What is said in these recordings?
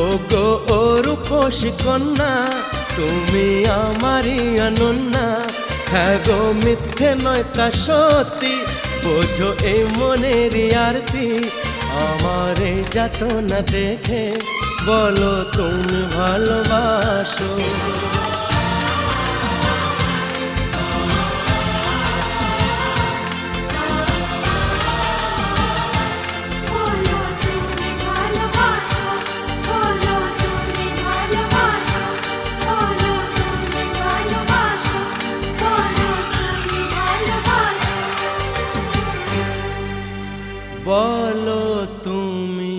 ও গো ও রূপসী কন্যা, তুমি আমারই অনন্যা। হ্যাঁ গো মিথ্যে নয় তা সত্যি, বোঝো এই মনেরই আরতি। আমার এই যাতনা দেখে বলো তুমি ভালোবাসো। বলো তুমি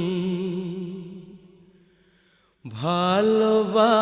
ভালোবাসো।